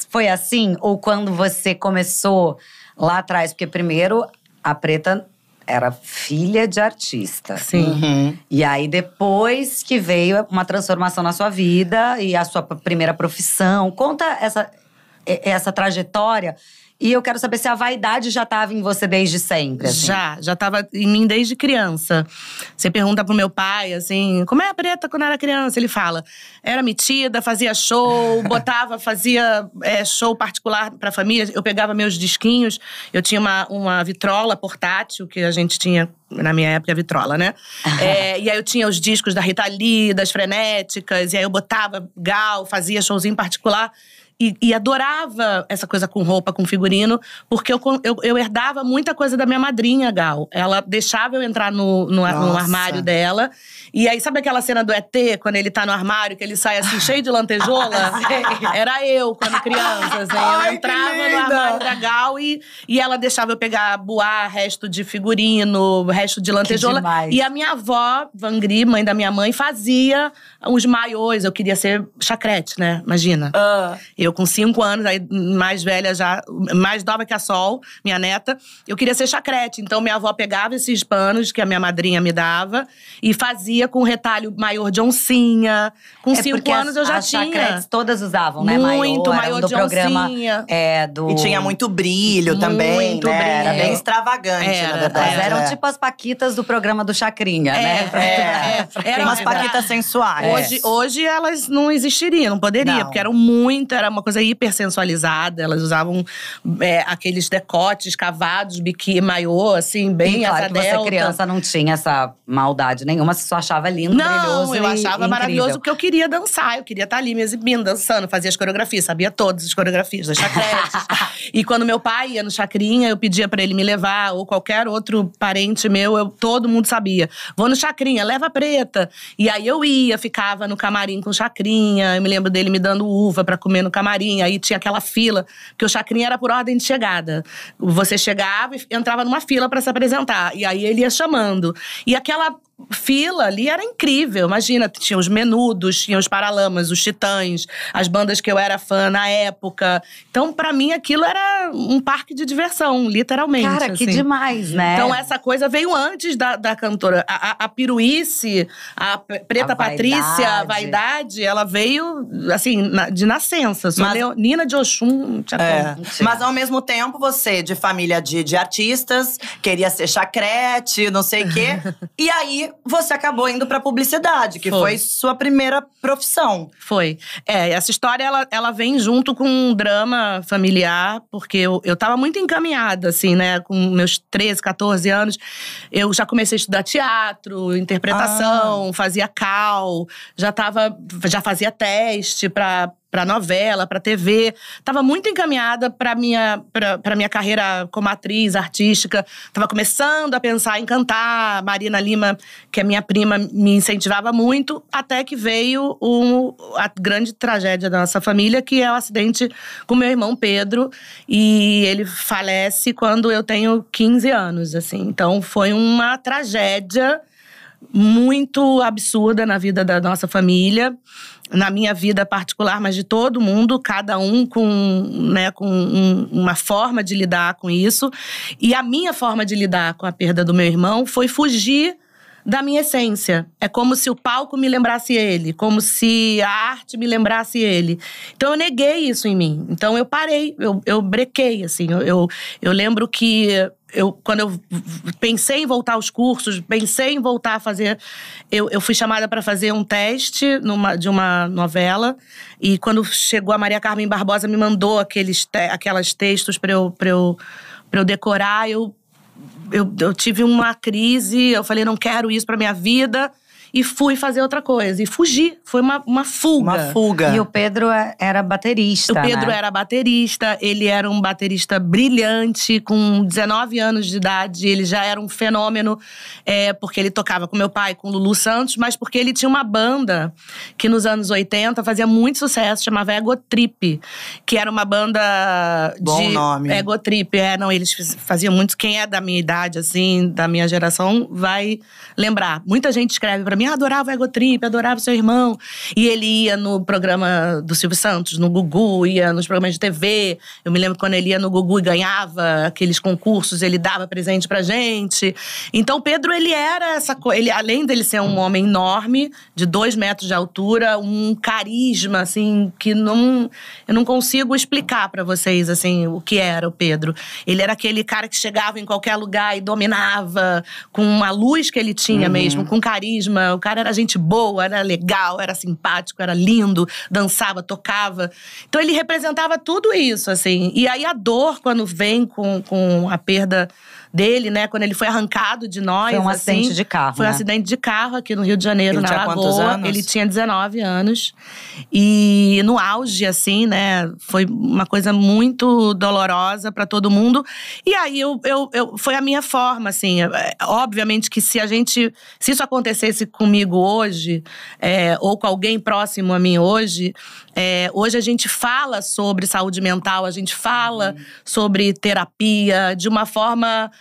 foi assim? Ou quando você começou lá atrás? Porque primeiro, a Preta era filha de artista. Sim. E aí, depois que veio uma transformação na sua vida e a sua primeira profissão. Conta essa trajetória. E eu quero saber se a vaidade já estava em você desde sempre, assim. Já estava em mim desde criança. Você pergunta pro meu pai, assim, como é a Preta quando era criança? Ele fala, era metida, fazia show, fazia show particular pra família. Eu pegava meus disquinhos, eu tinha uma vitrola portátil, que a gente tinha, na minha época, a vitrola, né? E aí eu tinha os discos da Rita Lee, das Frenéticas, e aí eu botava Gal, fazia showzinho particular. E adorava essa coisa com roupa, com figurino, porque eu herdava muita coisa da minha madrinha, Gal. Ela deixava eu entrar no armário dela. E aí, sabe aquela cena do ET, quando ele tá no armário, que ele sai assim, cheio de lantejola? Era eu, quando criança, assim. Eu entrava no armário da Gal e ela deixava eu pegar boá, resto de figurino, resto de lantejola. E a minha avó, Vangri, mãe da minha mãe, fazia uns maiôs. Eu queria ser chacrete, né? Imagina. Eu com 5 anos, aí mais velha já, mais nova que a Sol, minha neta, eu queria ser chacrete. Então minha avó pegava esses panos que a minha madrinha me dava e fazia com retalho maior de oncinha. Com 5 anos eu já tinha. As chacretes todas usavam, né? Muito, maior do de programa, oncinha. E tinha muito brilho também, muito né? Brilho. Era bem extravagante, na verdade. Eram tipo as paquitas do programa do Chacrinha, né? Eram umas paquitas sensuais. Hoje elas não existiriam, não poderiam. Porque eram muito, era uma coisa hipersensualizada. Elas usavam aqueles decotes cavados, biquíni, maiô, assim, bem claro asa que delta. você criança não tinha essa maldade nenhuma. Você só achava lindo, brilhoso eu achava maravilhoso, porque eu queria dançar. Eu queria estar ali me exibindo, dançando. Fazia as coreografias, sabia todas as coreografias das chacretes. E quando meu pai ia no Chacrinha, eu pedia pra ele me levar. Ou qualquer outro parente meu, todo mundo sabia. Vou no Chacrinha, leva a Preta. E aí eu ia, ficava no camarim com o Chacrinha. Eu me lembro dele me dando uva pra comer no camarim. Aí tinha aquela fila, porque o Chacrinha era por ordem de chegada. Você chegava e entrava numa fila pra se apresentar. E aí ele ia chamando. E aquela fila ali era incrível. Imagina, tinha os Menudos, tinha os Paralamas, os Titãs, as bandas que eu era fã na época. Então, pra mim, aquilo era um parque de diversão, literalmente. Cara, que demais, né? Então, essa coisa veio antes da cantora. A piruíce, a Preta Patrícia, a vaidade, ela veio, assim, de nascença. Sou leonina de Oxum, tinha como. Mas, ao mesmo tempo, você, de família de artistas, queria ser chacrete, não sei o quê. E aí, você acabou indo pra publicidade, que foi sua primeira profissão. Foi. Essa história, ela vem junto com um drama familiar, porque eu tava muito encaminhada, assim, né? Com meus 13, 14 anos, eu já comecei a estudar teatro, interpretação, fazia cal, já fazia teste pra novela, pra TV. Tava muito encaminhada pra minha carreira como atriz artística. Tava começando a pensar em cantar. Marina Lima, que é minha prima, me incentivava muito. Até que veio a grande tragédia da nossa família, que é o acidente com meu irmão Pedro. E ele falece quando eu tenho 15 anos, assim. Então, foi uma tragédia muito absurda na vida da nossa família. Na minha vida particular, mas de todo mundo, cada um com uma forma de lidar com isso. E a minha forma de lidar com a perda do meu irmão foi fugir da minha essência. É como se o palco me lembrasse ele, como se a arte me lembrasse ele. Então eu neguei isso em mim. Então eu parei, eu brequei, assim. Eu lembro que quando eu pensei em voltar aos cursos, pensei em voltar a fazer… Eu fui chamada para fazer um teste de uma novela. E quando chegou a Maria Carmen Barbosa, me mandou aquelas textos para eu decorar. Eu tive uma crise, eu falei, não quero isso pra minha vida. E fui fazer outra coisa. E fugi. Foi uma fuga. Uma fuga. E o Pedro era baterista, O Pedro era baterista. Ele era um baterista brilhante. Com 19 anos de idade, ele já era um fenômeno. Porque ele tocava com meu pai, com o Lulu Santos. Mas porque ele tinha uma banda que nos anos 80 fazia muito sucesso. Chamava Ego Trip. Que era uma banda Bom nome. Ego Trip. Eles faziam muito… Quem é da minha idade, assim, da minha geração, vai lembrar. Muita gente escreve pra mim, mim. Adorava o Ego Trip, adorava o seu irmão. E ele ia no programa do Silvio Santos, no Gugu, ia nos programas de TV. Eu me lembro quando ele ia no Gugu e ganhava aqueles concursos, ele dava presente pra gente. Então, o Pedro, ele era essa coisa. Ele, além dele ser um homem enorme, de 2 metros de altura, um carisma, assim, que eu não consigo explicar pra vocês, assim, o que era o Pedro. Ele era aquele cara que chegava em qualquer lugar e dominava, com a luz que ele tinha mesmo, com carisma. O cara era gente boa, era legal, era simpático, era lindo, dançava, tocava. Então, ele representava tudo isso, assim. E aí, a dor, quando vem com a perda dele, né? Quando ele foi arrancado de nós, foi um acidente de carro, Foi um né? acidente de carro aqui no Rio de Janeiro, na Lagoa. Quantos anos? Ele tinha 19 anos. E no auge, assim, né? Foi uma coisa muito dolorosa pra todo mundo. E aí, foi a minha forma, assim. Obviamente que se isso acontecesse comigo hoje, ou com alguém próximo a mim hoje, hoje a gente fala sobre saúde mental, a gente fala sobre terapia de uma forma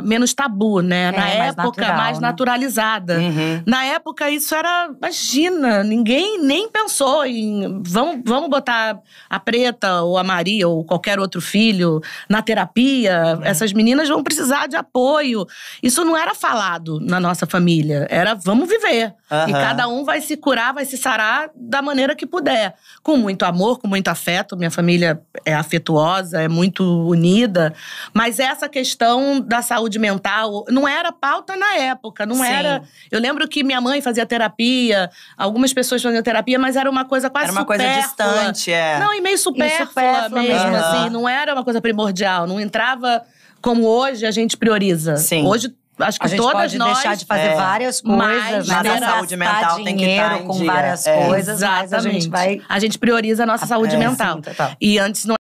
menos tabu, né? Na época, natural, mais né? naturalizada. Na época, isso era… Imagina, ninguém nem pensou em… Vamos botar a Preta ou a Maria ou qualquer outro filho na terapia. Essas meninas vão precisar de apoio. Isso não era falado na nossa família. Era, vamos viver. E cada um vai se curar, vai se sarar da maneira que puder. Com muito amor, com muito afeto. Minha família é afetuosa, é muito unida. Mas essa questão da saúde mental não era pauta na época, não era… Eu lembro que minha mãe fazia terapia, algumas pessoas faziam terapia, mas era uma coisa quase supérflua. Era uma coisa distante, Não, e meio supérflua mesmo, assim. Não era uma coisa primordial, não entrava como hoje a gente prioriza. Hoje, acho que a gente todas pode nós… deixar de fazer várias coisas, mas né? a saúde mental tem que estar em com dia. várias coisas, mas a gente vai… A gente prioriza a nossa saúde mental. Sim, total. E antes não